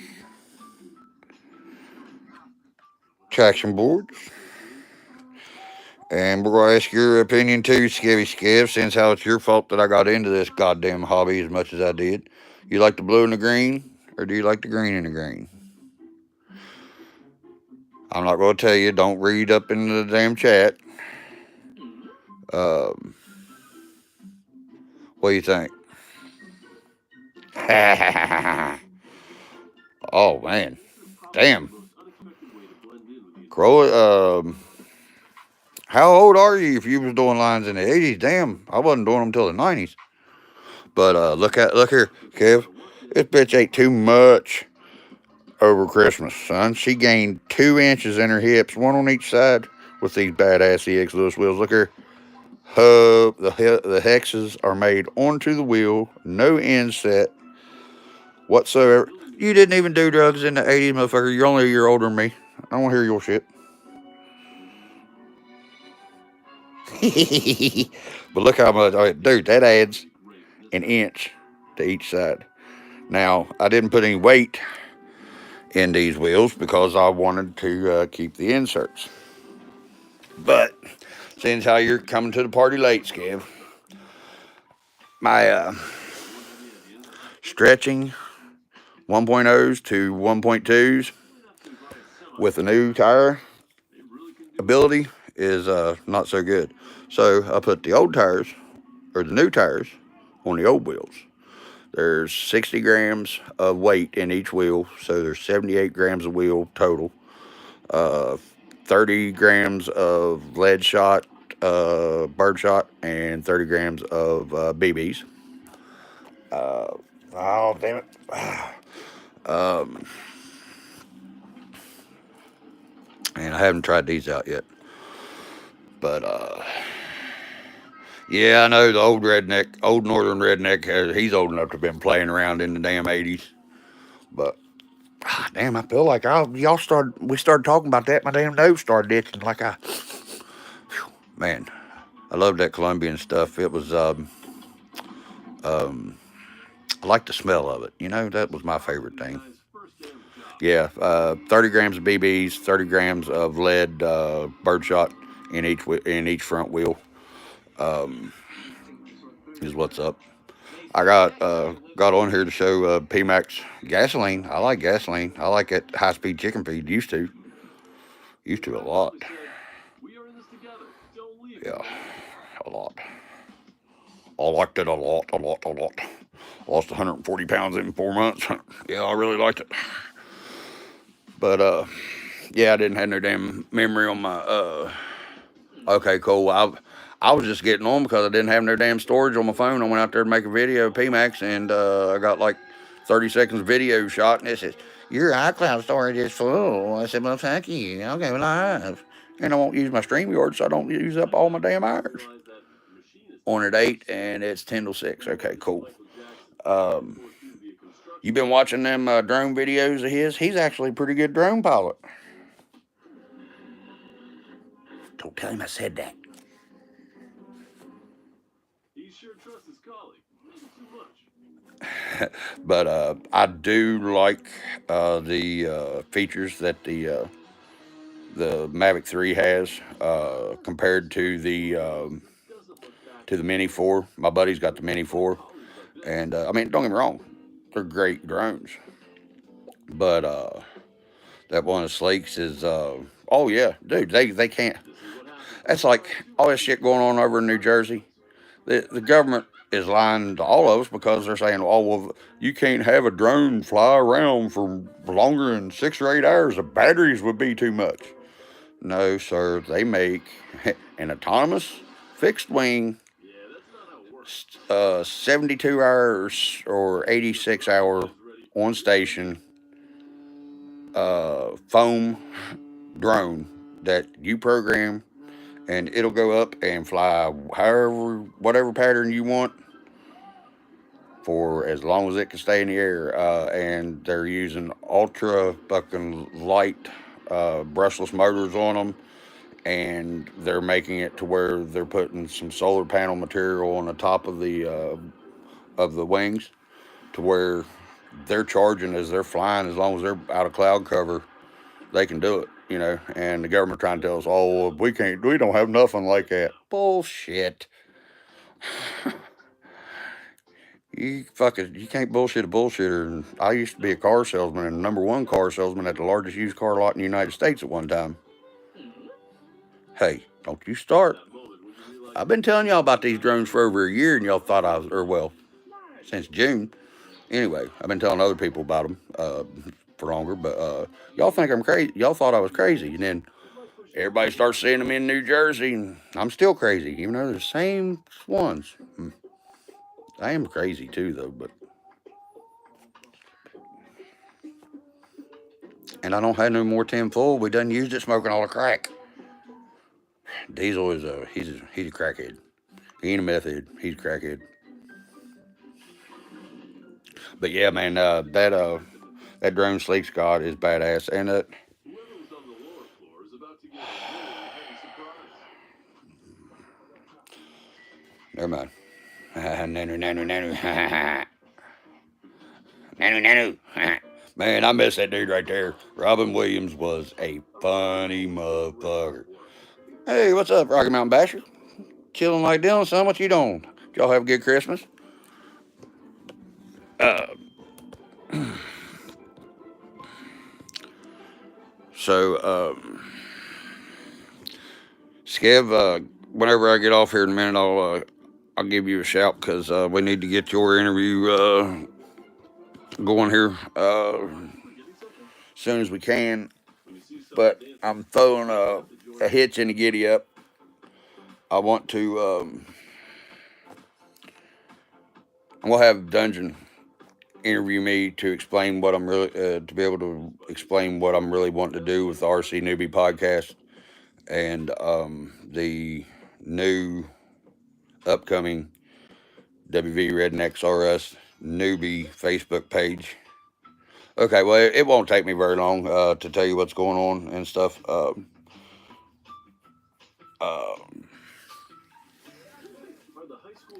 traction boards. And we're going to ask your opinion too, Skevy Skev, since how it's your fault that I got into this goddamn hobby as much as I did. You like the blue and the green, or do you like the green and the green? I'm not going to tell you, don't read up into the damn chat. What do you think? Oh, man. Damn. Crow, how old are you if you was doing lines in the 80s? Damn, I wasn't doing them till the 90s. But look here, Kev. This bitch ate too much over Christmas, son. She gained 2 inches in her hips, one on each side, with these badass EX Lewis wheels. Look here. The hexes are made onto the wheel, no inset whatsoever. You didn't even do drugs in the 80s, motherfucker. You're only a year older than me. I don't want to hear your shit. But look how much, dude, that adds an inch to each side. Now, I didn't put any weight in these wheels because I wanted to keep the inserts. But since how you're coming to the party late, Skev, my stretching 1.0s to 1.2s with the new tire ability is not so good. So I put the old tires, or the new tires, on the old wheels. There's 60 grams of weight in each wheel, so there's 78 grams of wheel total. 30 grams of lead shot, bird shot, and 30 grams of BBs. Oh, damn it. And I haven't tried these out yet. But, yeah, I know the old northern redneck, he's old enough to have been playing around in the damn 80s. But, damn, I feel like we started talking about that. My damn nose started itching man, I love that Colombian stuff. It was, I like the smell of it. You know, that was my favorite thing. Yeah, 30 grams of BBs, 30 grams of lead birdshot in each front wheel is what's up. I got on here to show PIMAx gasoline. I like gasoline. I like it high-speed chicken feed. Used to a lot. Yeah, a lot. I liked it a lot. Lost 140 pounds in 4 months. Yeah, I really liked it. But yeah, I didn't have no damn memory on my okay, cool. I was just getting on because I didn't have no damn storage on my phone. I went out there to make a video of PIMAx, and I got like 30 seconds video shot, and it says, your iCloud storage is full. I said, well, thank you. I'll go live. And I won't use my StreamYard, so I don't use up all my damn hours. On at 8, and it's 10 till 6. Okay, cool. You been watching them drone videos of his? He's actually a pretty good drone pilot. Don't tell him I said that. He sure trusts his colleague. Maybe too much. But I do like the features that the Mavic 3 has compared to the Mini 4. My buddy's got the Mini 4. And I mean, don't get me wrong, they're great drones. But that one of the Sleeks is, oh yeah, dude, they can't. That's like all this shit going on over in New Jersey. The government is lying to all of us because they're saying, oh, well, you can't have a drone fly around for longer than 6 or 8 hours. The batteries would be too much. No, sir, they make an autonomous fixed wing 72 hours or 86 hour on station foam drone that you program, and it'll go up and fly whatever pattern you want for as long as it can stay in the air. And they're using ultra fucking light brushless motors on them, and they're making it to where they're putting some solar panel material on the top of the wings, to where they're charging as they're flying. As long as they're out of cloud cover, they can do it, you know. And the government trying to tell us, oh, we don't have nothing like that. Bullshit. You can't bullshit a bullshitter. And I used to be a car salesman, and #1 car salesman at the largest used car lot in the United States at one time. Hey, don't you start. I've been telling y'all about these drones for over a year, and y'all thought since June. Anyway, I've been telling other people about them for longer, but y'all think I'm crazy. Y'all thought I was crazy, and then everybody starts seeing them in New Jersey, and I'm still crazy, even though they're the same ones. I am crazy too, though, and I don't have no more tin full. We done used it smoking all the crack. Diesel is he's a crackhead. He ain't a meth head. He's a crackhead. But yeah, man, that drone Sleek Scott is badass, and never mind. Nanu, nanu, nanu. Nanu, nanu. Man, I miss that dude right there. Robin Williams was a funny motherfucker. Hey, what's up, Rocky Mountain Basher? Chilling like Dylan, son. What you doing? Did y'all have a good Christmas? So, Skev, whenever I get off here in a minute, I'll give you a shout, because we need to get your interview going here as soon as we can. But I'm throwing a hitch in the giddy up. I want to. I'm gonna have Dungeon interview me to explain what I'm really to be able to explain what I'm really wanting to do with the RC Newbie podcast, and the new upcoming WvRednecksRuS newbie Facebook page. Okay, well, it won't take me very long to tell you what's going on and stuff.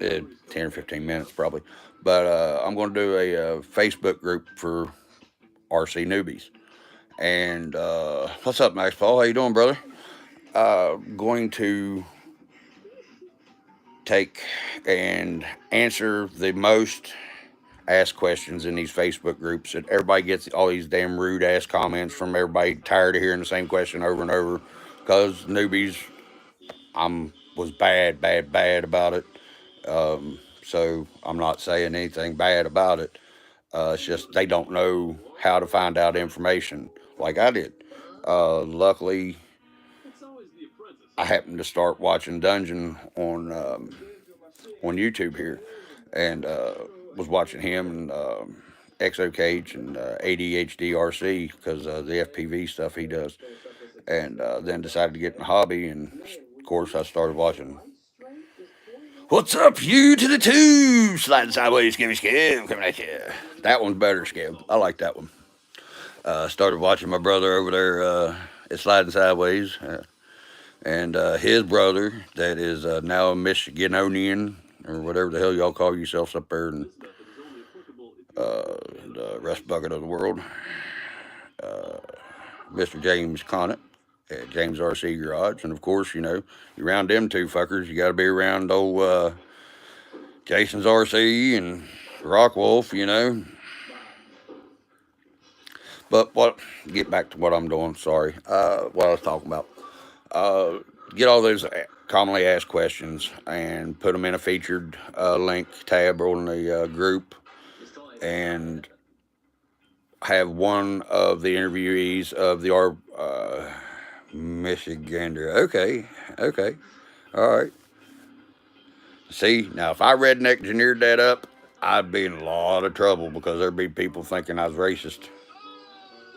10 or 15 minutes probably. But I'm going to do a Facebook group for RC newbies. And what's up, Max Paul? How you doing, brother? Going to take and answer the most asked questions in these Facebook groups. That everybody gets all these damn rude ass comments from everybody, tired of hearing the same question over and over. Because newbies, was bad about it. So I'm not saying anything bad about it. It's just they don't know how to find out information like I did. Luckily, I happened to start watching Dungeon on YouTube here, and was watching him and Exo Cage and ADHDRC because the FPV stuff he does, and then decided to get in the hobby, and of course I started watching. What's up, you to the two? Sliding sideways, give me Skev, coming at you. That one's better, Skev. I like that one. Started watching my brother over there at Sliding Sideways, and his brother, that is now a Michigandonian, or whatever the hell y'all call yourselves up there in the rest bucket of the world, Mr. James Conant at James RC Garage. And of course, you around them two fuckers, you got to be around old Jason's RC and Rock Wolf, you know. But get back to what I'm doing. Sorry, what I was talking about. Get all those commonly asked questions and put them in a featured link tab on the group, and have one of the interviewees of the Michigander. Okay, all right. See, now if I redneck engineered that up, I'd be in a lot of trouble because there'd be people thinking I was racist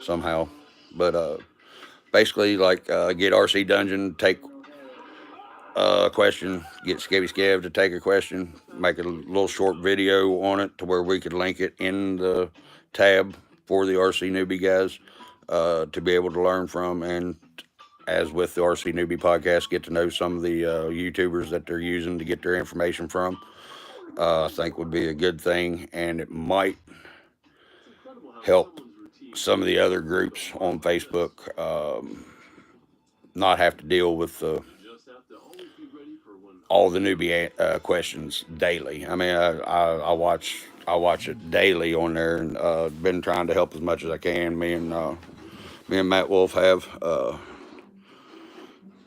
somehow. But basically, like get RC Dungeon, take a question, get Skevy Skev to take a question, make a little short video on it to where we could link it in the tab for the RC newbie guys to be able to learn from, and as with the RC newbie podcast, get to know some of the YouTubers that they're using to get their information from. I think would be a good thing, and it might help some of the other groups on Facebook not have to deal with all the newbie questions daily. I mean, I watch it daily on there, and been trying to help as much as I can. Me and Matt Wolf have.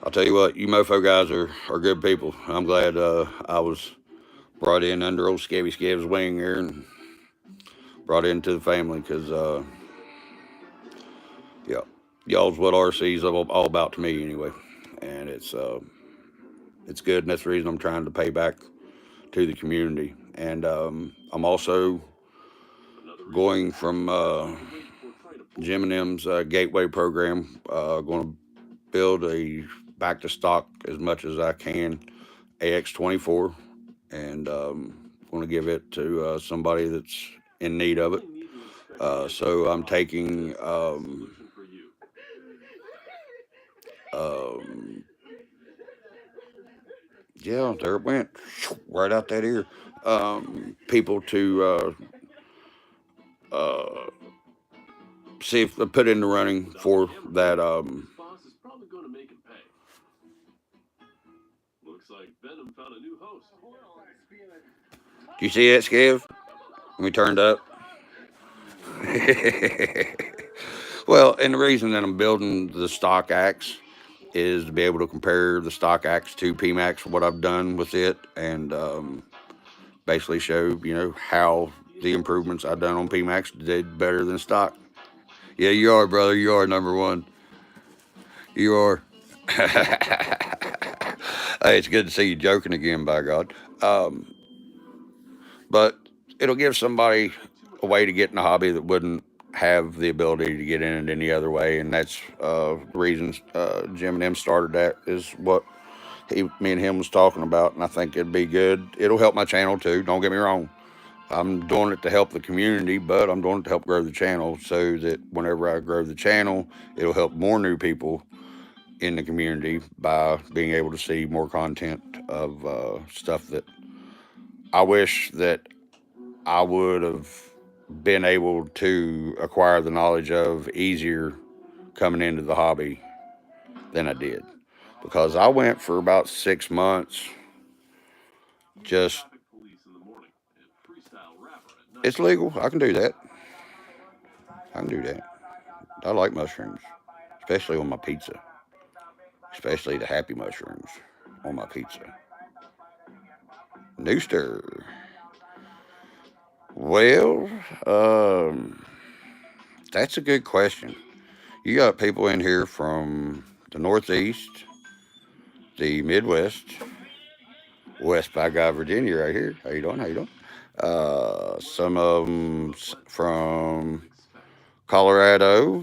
I'll tell you what, you mofo guys are good people. I'm glad I was brought in under old Skevy Skev's wing here and brought into the family, because yeah, y'all's what RC's all about to me anyway, and it's good, and that's the reason I'm trying to pay back to the community. And I'm also going from Jim and M's Gateway program, going to build a back to stock as much as I can AX24, and going to give it to somebody that's in need of it. So I'm taking yeah, there it went, right out that ear. People to see if they put in the running for that. Do you see that, Skev? When we turned up. Well, and the reason that I'm building the stock axe is to be able to compare the stock axe to PIMAx, what I've done with it, and basically show, you know, how the improvements I've done on PIMAx did better than stock. Yeah, you are, brother. You are number one. You are. Hey, it's good to see you joking again, by God. But it'll give somebody a way to get in the hobby that wouldn't have the ability to get in it any other way, and that's the reason Jim and him started that, is what me and him was talking about, and I think it'd be good. It'll help my channel too, don't get me wrong. I'm doing it to help the community, but I'm doing it to help grow the channel, so that whenever I grow the channel, it'll help more new people in the community by being able to see more content of stuff that I wish that I would have been able to acquire the knowledge of easier coming into the hobby than I did. Because I went for about 6 months just, it's legal, I can do that. I like mushrooms, especially on my pizza, especially the happy mushrooms on my pizza. Nooster. Well, that's a good question. You got people in here from the Northeast, the Midwest, West by God, Virginia, right here. How you doing? Some of them from Colorado,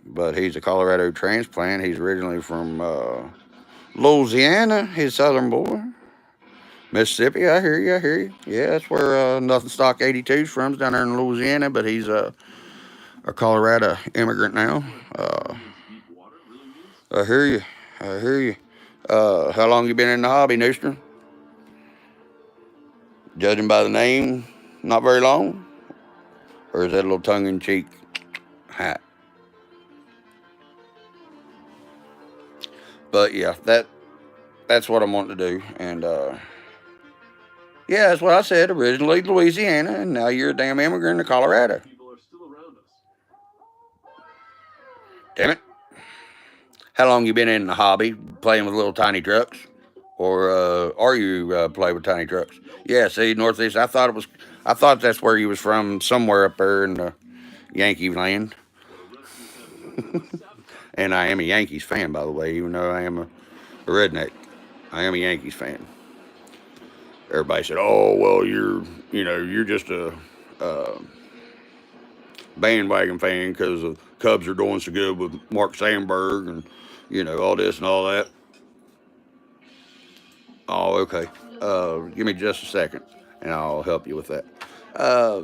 but he's a Colorado transplant. He's originally from Louisiana. He's a Southern boy. Mississippi, I hear you. Yeah, that's where Nothing Stock 82's from, down there in Louisiana, but he's a Colorado immigrant now. I hear you. How long you been in the hobby, Nooster? Judging by the name, not very long? Or is that a little tongue-in-cheek hat? But yeah, that's what I'm wanting to do. And Yeah, that's what I said. Originally Louisiana, and now you're a damn immigrant to Colorado. Damn it. How long you been in the hobby, playing with little tiny trucks? Or are you play with tiny trucks? Yeah, see, Northeast, I thought that's where you was from, somewhere up there in the Yankee land. And I am a Yankees fan, by the way, even though I am a redneck. I am a Yankees fan. Everybody said, "Oh, well, you're just a bandwagon fan because the Cubs are doing so good with Mark Sandberg and all this and all that." Oh, okay. Give me just a second, and I'll help you with that. Uh,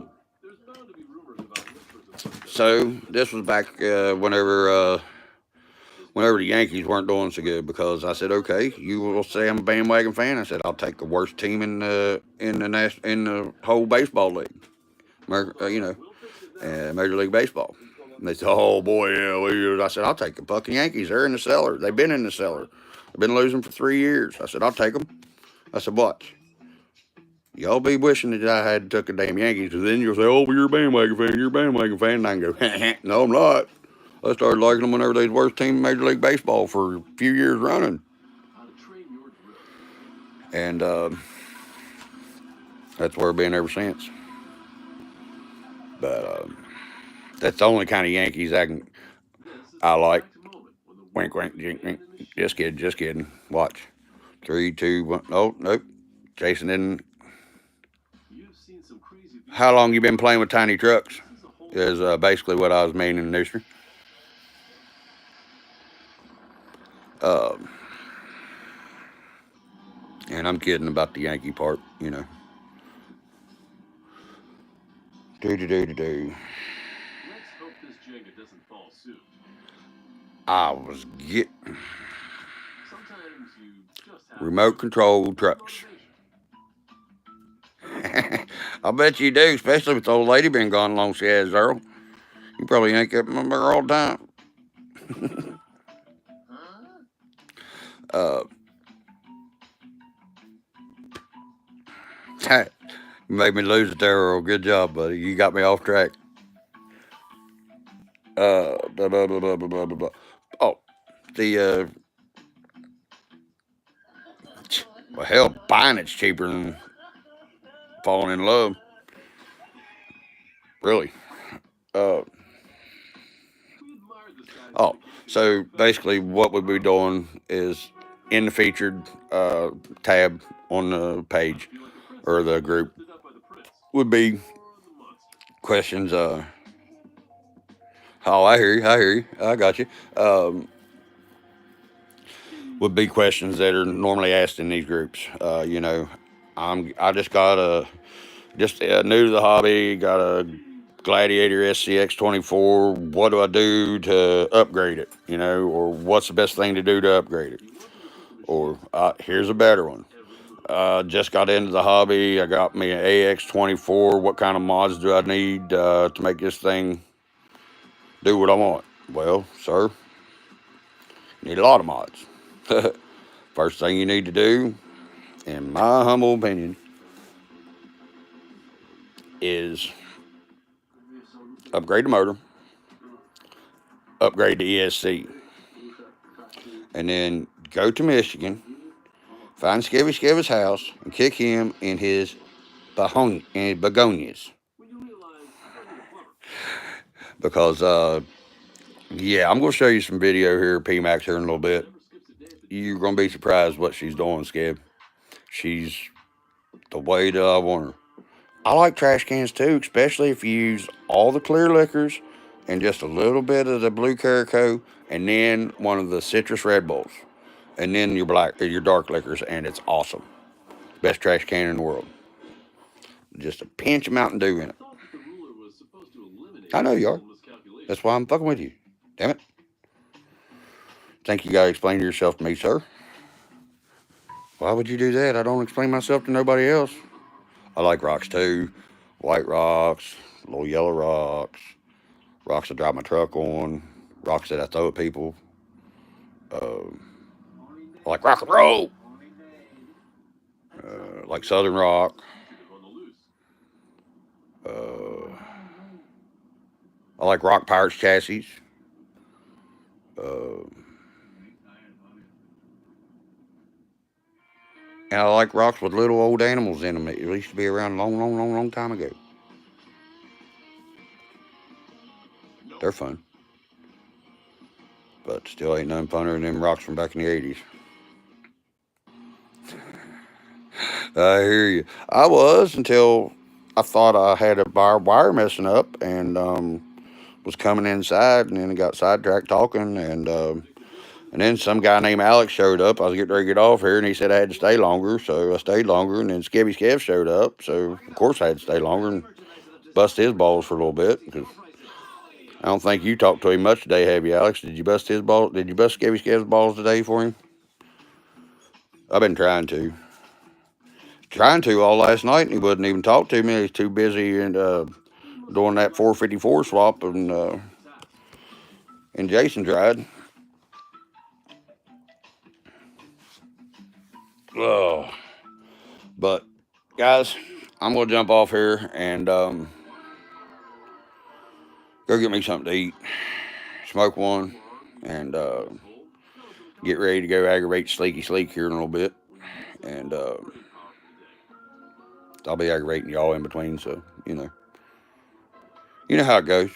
so this was back whenever the Yankees weren't doing so good, because I said, okay, you will say I'm a bandwagon fan. I said, I'll take the worst team in the whole baseball league, Major League Baseball. And they said, oh boy, yeah. I said, I'll take the fucking Yankees. They're in the cellar. They've been in the cellar. They've been losing for 3 years. I said, I'll take them. I said, watch. Y'all be wishing that I had took a damn Yankees, because then you'll say, oh, well, you're a bandwagon fan. You're a bandwagon fan. And I can go, no, I'm not. I started liking them whenever they was the worst team in Major League Baseball for a few years running. And that's where I've been ever since. But that's the only kind of Yankees I like. Wink, wink, wink, wink. Just kidding. Watch. 3, 2, 1. Oh, nope. Jason didn't. How long you been playing with tiny trucks? Is basically what I was meaning, Nooster. And I'm kidding about the Yankee part, Do. Let's hope this Jenga doesn't fall suit. I was getting Sometimes you just have remote control trucks. I bet you do, especially with the old lady been gone long she has, Earl. You probably ain't up my there all the time. You made me lose it there, Earl. Good job, buddy. You got me off track. Blah, blah, blah, blah, blah, blah, blah. Oh, the well, hell, buying it's cheaper than falling in love. Really. Oh, so basically, what we'd be doing is in the featured tab on the page or the group would be questions. Oh, I hear you. I got you. Would be questions that are normally asked in these groups. I just got just new to the hobby. Got a Gladiator SCX 24. What do I do to upgrade it? Or what's the best thing to do to upgrade it? Or here's a better one. Just got into the hobby. I got me an AX24. What kind of mods do I need to make this thing do what I want? Well, sir, you need a lot of mods. First thing you need to do, in my humble opinion, is upgrade the motor, upgrade the ESC, and then go to Michigan, find Skivvy's house, and kick him in his begonias. Because, yeah, I'm going to show you some video here, PIMAx, here in a little bit. You're going to be surprised what she's doing, Skiv. She's the way that I want her. I like trash cans too, especially if you use all the clear liquors and just a little bit of the blue Caraco, and then one of the citrus Red Bulls, and then your dark liquors, and it's awesome. Best trash can in the world. Just a pinch of Mountain Dew in it. I know you are. That's why I'm fucking with you. Damn it. Think you gotta explain yourself to me, sir? Why would you do that? I don't explain myself to nobody else. I like rocks too. White rocks, little yellow rocks, rocks I drive my truck on, rocks that I throw at people. I like rock and roll. Like Southern rock. like Rock Pirates chassis. And I like rocks with little old animals in them. It used to be around a long time ago. They're fun. But still ain't none funner than them rocks from back in the 80s. I hear you. I was until I thought I had a wire messing up and was coming inside, and then I got sidetracked talking, and then some guy named Alex showed up. I was getting ready to get off here, and he said I had to stay longer, so I stayed longer, and then Skevy Skev showed up, so of course I had to stay longer and bust his balls for a little bit, because I don't think you talked to him much today, have you, Alex? Did you bust his ball? Did you bust Skevy Skev's balls today for him? I've been trying to all last night, and he wouldn't even talk to me. He's too busy and doing that 454 swap, and Jason's ride. Oh, but guys, I'm gonna jump off here and go get me something to eat, smoke one, and get ready to go aggravate Sleeky Sleek here in a little bit, and I'll be aggravating y'all in between, so you know how it goes.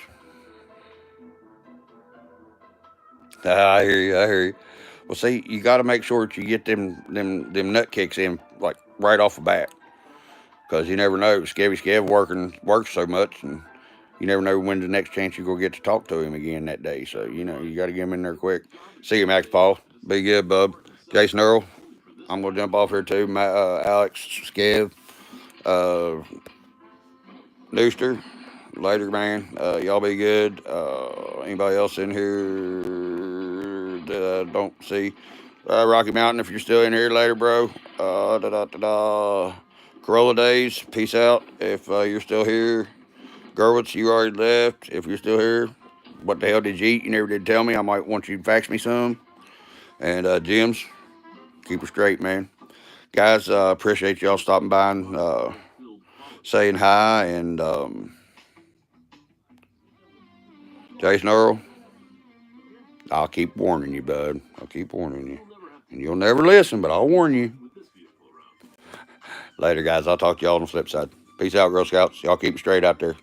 I hear you. Well, see, you got to make sure that you get them nut kicks in like right off the bat, because you never know. Skevy Skev works so much, and you never know when the next chance you go get to talk to him again that day. So you got to get him in there quick. See you, Max Paul. Be good, bub. Jason Earl. I'm gonna jump off here too. Alex Skev, Nooster. Later, man. Y'all be good. Anybody else in here that I don't see? Rocky Mountain, if you're still in here, later, bro. Corolla Days, peace out. If you're still here. Gerwitz, you already left. If you're still here, what the hell did you eat? You never did tell me. I might want you to fax me some. And Jim's, keep her straight, man. Guys, appreciate y'all stopping by and saying hi. And Jason Earl, I'll keep warning you, bud. I'll keep warning you. And you'll never listen, but I'll warn you. Later, guys. I'll talk to y'all on the flip side. Peace out, Girl Scouts. Y'all keep it straight out there.